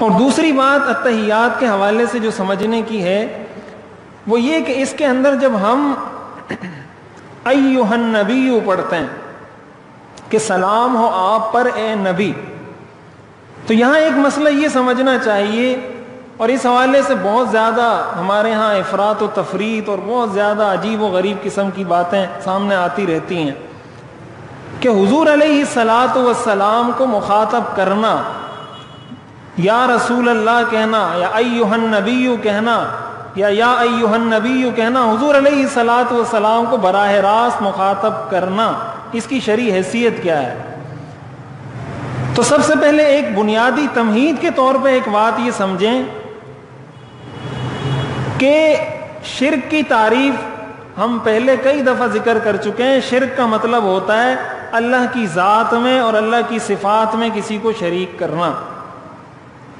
اور دوسری بات اتحیات کے حوالے سے جو سمجھنے کی ہے وہ یہ کہ اس کے اندر جب ہم ایھا النبی پڑھتے ہیں کہ سلام ہو آپ پر اے نبی، تو یہاں ایک مسئلہ یہ سمجھنا چاہیے، اور اس حوالے سے بہت زیادہ ہمارے ہاں افراط و تفریط اور بہت زیادہ عجیب و غریب قسم کی باتیں سامنے آتی رہتی ہیں، کہ حضور علیہ الصلاۃ والسلام کو مخاطب کرنا، یا رسول اللہ کہنا، یا ایھا النبی کہنا، یا ایھا النبی کہنا، حضور علیہ الصلاۃ والسلام کو براہ راست مخاطب کرنا، اس کی شرعی حیثیت کیا ہے؟ تو سب سے پہلے ایک بنیادی تمہید کے طور پہ ایک بات یہ سمجھیں کہ شرک کی تعریف ہم پہلے کئی دفعہ ذکر کر چکے ہیں۔ شرک کا مطلب ہوتا ہے اللہ کی ذات میں اور اللہ کی صفات میں کسی کو شریک کرنا۔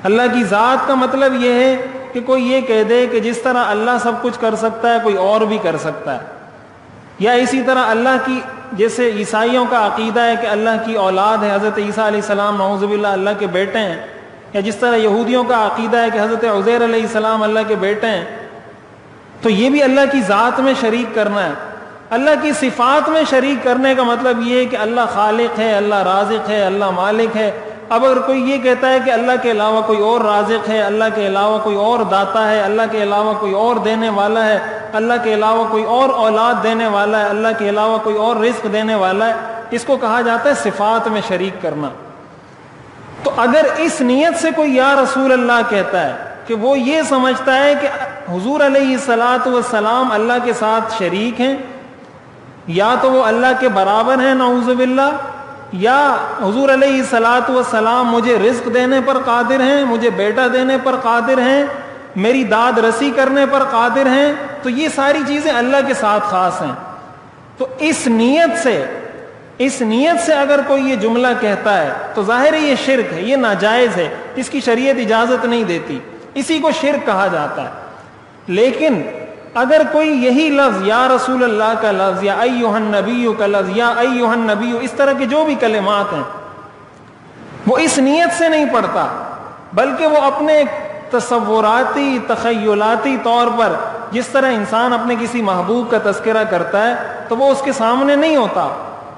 اللہ کی ذات کا مطلب یہ ہے کہ کوئی یہ کہہ دے کہ جس طرح اللہ سب کچھ کر سکتا ہے کوئی اور بھی کر سکتا ہے، یا اسی طرح اللہ کی، جیسے عیسائیوں کا عقیدہ ہے کہ اللہ کی اولاد ہے، حضرت عیسیٰ علیہ السلام نعوذ باللہ اللہ کے بیٹے ہیں، یا جس طرح یہودیوں کا عقیدہ ہے کہ حضرت عزیر علیہ السلام اللہ کے بیٹے ہیں، تو یہ بھی اللہ کی ذات میں شریک کرنا ہے۔ اللہ کی صفات میں شریک کرنے کا مطلب یہ ہے کہ اللہ خالق ہے، اللہ رازق ہے، اللہ مالک ہے۔ اب اگر کوئی یہ کہتا ہے کہ اللہ کے علاوہ کوئی اور رازق ہے، اللہ کے علاوہ کوئی اور داتا ہے، اللہ کے علاوہ کوئی اور دینے والا ہے، اللہ کے علاوہ کوئی اور اولاد دینے والا ہے، اللہ کے علاوہ کوئی اور رزق دینے والا ہے، اس کو کہا جاتا ہے صفات میں شریک کرنا۔ تو اگر اس نیت سے کوئی یا رسول اللہ کہتا ہے کہ وہ یہ سمجھتا ہے کہ حضور علیہ الصلاۃ والسلام اللہ کے ساتھ شریک ہیں، یا تو وہ اللہ کے برابر ہیں نعوذ باللہ، یا حضور علیہ الصلاۃ والسلام مجھے رزق دینے پر قادر ہیں، مجھے بیٹا دینے پر قادر ہیں، میری داد رسی کرنے پر قادر ہیں، تو یہ ساری چیزیں اللہ کے ساتھ خاص ہیں۔ تو اس نیت سے اگر کوئی یہ جملہ کہتا ہے تو ظاہر ہے یہ شرک ہے، یہ ناجائز ہے، اس کی شریعت اجازت نہیں دیتی، اسی کو شرک کہا جاتا ہے۔ لیکن اگر کوئی یہی لفظ یا رسول اللہ کا لفظ، یا ایھا النبی کا لفظ، یا ایھا النبی، اس طرح کے جو بھی کلمات ہیں، وہ اس نیت سے نہیں پڑھتا، بلکہ وہ اپنے تصوراتی تخیلاتی طور پر، جس طرح انسان اپنے کسی محبوب کا تذکرہ کرتا ہے تو وہ اس کے سامنے نہیں ہوتا،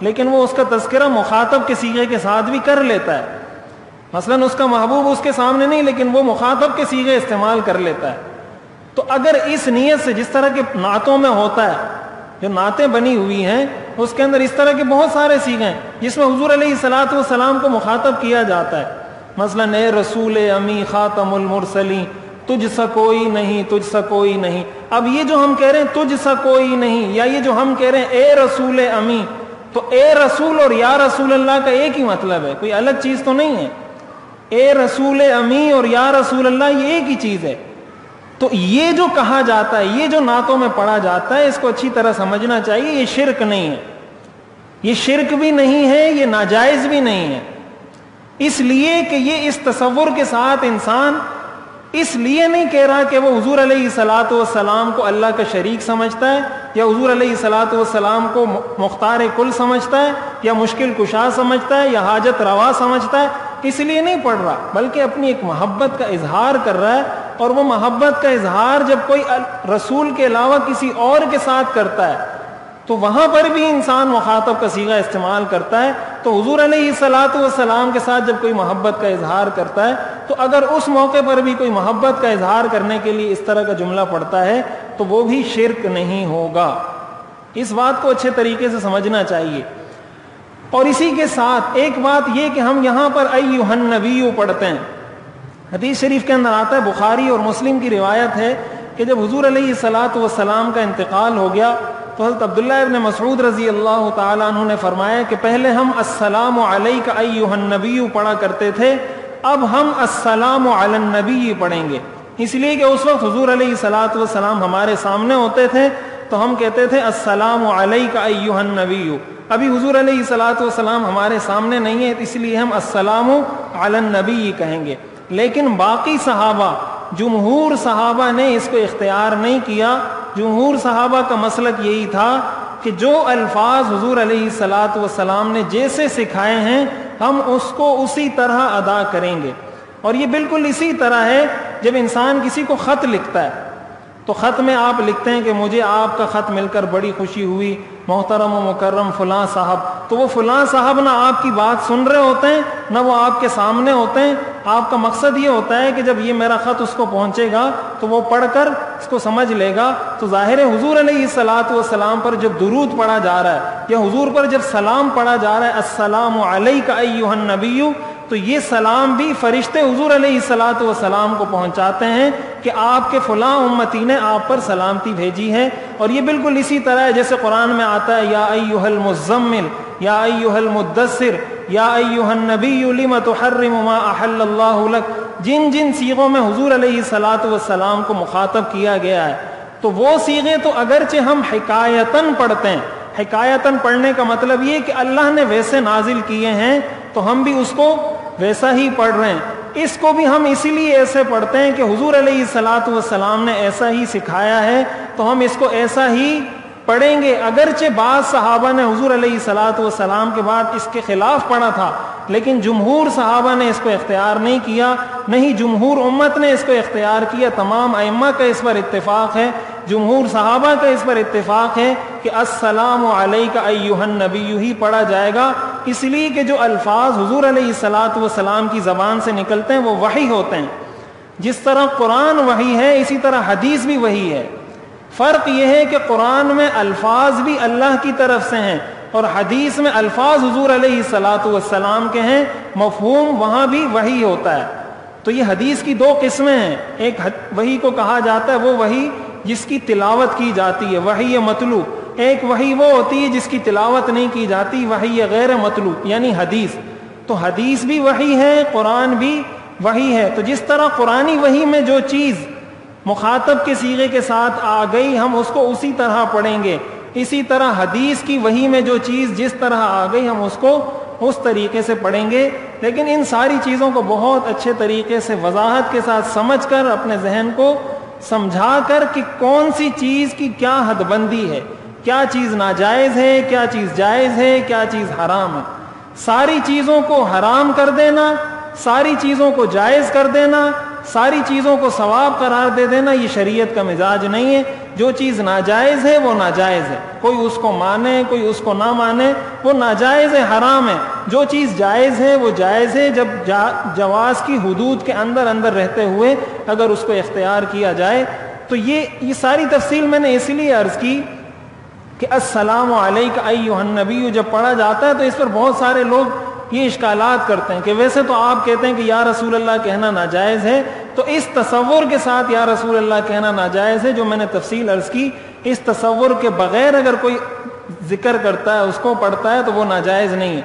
لیکن وہ اس کا تذکرہ مخاطب کے صیغے کے ساتھ بھی کر لیتا ہے۔ مثلا اس کا محبوب اس کے سامنے نہیں، لیکن وہ مخاطب کے صیغے استعمال کر لیتا ہے۔ تو اگر اس نیت سے، جس طرح کے نعتوں میں ہوتا ہے، جو نعتیں بنی ہوئی ہیں اس کے اندر اس طرح کے بہت سارے صیغے ہیں جس میں حضور علیہ الصلاۃ والسلام کو مخاطب کیا جاتا ہے، مثلا اے رسول امی خاتم المرسلین، تجھ سا کوئی نہیں، تجھ سا کوئی نہیں۔ اب یہ جو ہم کہہ رہے ہیں تجھ سا کوئی نہیں، یا یہ جو ہم کہہ رہے ہیں اے رسول امی، تو اے رسول اور یا رسول اللہ کا ایک ہی مطلب ہے، کوئی الگ چیز تو نہیں ہے۔ اے رسول امی اور یا رسول اللہ یہ ایک ہی چیز ہے۔ تو یہ جو کہا جاتا ہے، یہ جو نعتوں میں پڑھا جاتا ہے، اس کو اچھی طرح سمجھنا چاہیے، یہ شرک نہیں ہے، یہ شرک بھی نہیں ہے، یہ ناجائز بھی نہیں ہے، اس لیے کہ یہ اس تصور کے ساتھ انسان اس لیے نہیں کہہ رہا کہ وہ حضور علیہ الصلاۃ والسلام کو اللہ کا شریک سمجھتا ہے، یا حضور علیہ الصلاۃ والسلام کو مختار کل سمجھتا ہے، یا مشکل کشا سمجھتا ہے، یا حاجت روا سمجھتا ہے، اس لیے نہیں پڑھ رہا، بلکہ اپنی ایک محبت کا اظہار کر رہا ہے۔ اور وہ محبت کا اظہار جب کوئی رسول کے علاوہ کسی اور کے ساتھ کرتا ہے تو وہاں پر بھی انسان مخاطب کا صیغہ استعمال کرتا ہے۔ تو حضور علیہ الصلاۃ والسلام کے ساتھ جب کوئی محبت کا اظہار کرتا ہے تو اگر اس موقع پر بھی کوئی محبت کا اظہار کرنے کے لیے اس طرح کا جملہ پڑھتا ہے تو وہ بھی شرک نہیں ہوگا۔ اس بات کو اچھے طریقے سے سمجھنا چاہیے۔ اور اسی کے ساتھ ایک بات یہ کہ ہم یہاں پر ایھا النبی پڑھتے ہیں، حدیث شریف کے اندر آتا ہے، بخاری اور مسلم کی روایت ہے کہ جب حضور علیہ الصلاۃ والسلام کا انتقال ہو گیا تو حضرت عبداللہ ابن مسعود رضی اللہ تعالیٰ عنہ نے فرمایا کہ پہلے ہم السلام علیک ایھا النبی پڑھا کرتے تھے، اب ہم السلام علی النبی پڑھیں گے، اس لیے کہ اس وقت حضور علیہ الصلاۃ والسلام ہمارے سامنے ہوتے تھے تو ہم کہتے تھے السلام علیک ایھا النبی۔ ابھی حضور علیہ الصلاۃ والسلام ہمارے سامنے نہیں ہے، اس لیے ہم السلام علی النبی کہیں گے۔ لیکن باقی صحابہ، جمہور صحابہ نے اس کو اختیار نہیں کیا۔ جمہور صحابہ کا مسلک یہی تھا کہ جو الفاظ حضور علیہ الصلاۃ والسلام نے جیسے سکھائے ہیں ہم اس کو اسی طرح ادا کریں گے۔ اور یہ بالکل اسی طرح ہے جب انسان کسی کو خط لکھتا ہے تو خط میں آپ لکھتے ہیں کہ مجھے آپ کا خط مل کر بڑی خوشی ہوئی محترم و مکرم فلاں صاحب، تو وہ فلاں صاحب نہ آپ کی بات سن رہے ہوتے ہیں نہ وہ آپ کے سامنے ہوتے ہیں. آپ کا مقصد یہ ہوتا ہے کہ جب یہ میرا خط اس کو پہنچے گا تو وہ پڑھ کر اس کو سمجھ لے گا. تو ظاہر ہے حضور علیہ الصلوۃ والسلام پر جب درود پڑھا جا رہا ہے یا حضور پر جب سلام پڑھا جا رہا ہے السلام علیک ایھا النبی، تو یہ سلام بھی فرشتے حضور علیہ الصلوۃ والسلام کو پہنچاتے ہیں کہ آپ کے فلاں امتی نے آپ پر سلامتی بھیجی ہے. اور یہ بالکل اسی طرح ہے جیسے قرآن میں آتا ہے یا ایھا المزمل یا ایھا المدثر یا ایھا النبی لم تحرم ما احل اللہ لک، جن جن صیغوں میں حضور علیہ الصلوۃ والسلام کو مخاطب کیا گیا ہے تو وہ صیغے تو اگرچہ ہم حکایتاً پڑھتے ہیں، حکایتاً پڑھنے کا مطلب یہ کہ اللہ نے ویسے نازل کیے ہیں تو ہم بھی اس کو ویسا ہی پڑھ رہے ہیں. اس کو بھی ہم اسی لیے ایسے پڑھتے ہیں کہ حضور علیہ الصلوۃ والسلام نے ایسا ہی سکھایا ہے تو ہم اس کو ایسا ہی پڑھیں گے. اگرچہ بعض صحابہ نے حضور علیہ الصلوۃ والسلام کے بعد اس کے خلاف پڑھا تھا، لیکن جمہور صحابہ نے اس کو اختیار نہیں کیا، نہیں جمہور امت نے اس کو اختیار کیا. تمام ائمہ کا اس پر اتفاق ہے، جمہور صحابہ کا اس پر اتفاق ہے کہ السلام علیک ایھا النبی ہی پڑھا جائے گا، اس لیے کہ جو الفاظ حضور علیہ الصلوۃ والسلام کی زبان سے نکلتے ہیں وہ وحی ہوتے ہیں. جس طرح قرآن وحی ہے اسی طرح حدیث بھی وحی ہے. فرق یہ ہے کہ قرآن میں الفاظ بھی اللہ کی طرف سے ہیں اور حدیث میں الفاظ حضور علیہ الصلوۃ والسلام کے ہیں، مفہوم وہاں بھی وحی ہوتا ہے. تو یہ حدیث کی دو قسمیں ہیں، ایک وحی کو کہا جاتا ہے وہ وحی جس کی تلاوت کی جاتی ہے، وحی متلو. ایک وحی وہ ہوتی ہے جس کی تلاوت نہیں کی جاتی، وحی غیر متلو یعنی حدیث. تو حدیث بھی وحی ہے، قرآن بھی وحی ہے. تو جس طرح قرآنی وحی میں جو چیز مخاطب کے صیغے کے ساتھ آ گئی ہم اس کو اسی طرح پڑھیں گے، اسی طرح حدیث کی وحی میں جو چیز جس طرح آ گئی ہم اس کو اس طریقے سے پڑھیں گے. لیکن ان ساری چیزوں کو بہت اچھے طریقے سے وضاحت کے ساتھ سمجھ کر اپنے ذہن کو سمجھا کر کہ کون سی چیز کی کیا حد بندی ہے، کیا چیز ناجائز ہے، کیا چیز جائز ہے، کیا چیز حرام ہے. ساری چیزوں کو حرام کر دینا، ساری چیزوں کو جائز کر دینا، ساری چیزوں کو ثواب قرار دے دینا یہ شریعت کا مزاج نہیں ہے. جو چیز ناجائز ہے وہ ناجائز ہے، کوئی اس کو مانے کوئی اس کو نہ مانے، وہ ناجائز ہے، حرام ہے. جو چیز جائز ہے وہ جائز ہے جب جواز کی حدود کے اندر اندر رہتے ہوئے اگر اس کو اختیار کیا جائے. تو یہ ساری تفصیل میں نے اس لیے عرض کی کہ السلام علیک ایھا النبی جب پڑھا جاتا ہے تو اس پر بہت سارے لوگ یہ اشکالات کرتے ہیں کہ ویسے تو آپ کہتے ہیں کہ یا رسول اللہ کہنا ناجائز ہے، تو اس تصور کے ساتھ یا رسول اللہ کہنا ناجائز ہے جو میں نے تفصیل عرض کی، اس تصور کے بغیر اگر کوئی ذکر کرتا ہے اس کو پڑھتا ہے تو وہ ناجائز نہیں ہے.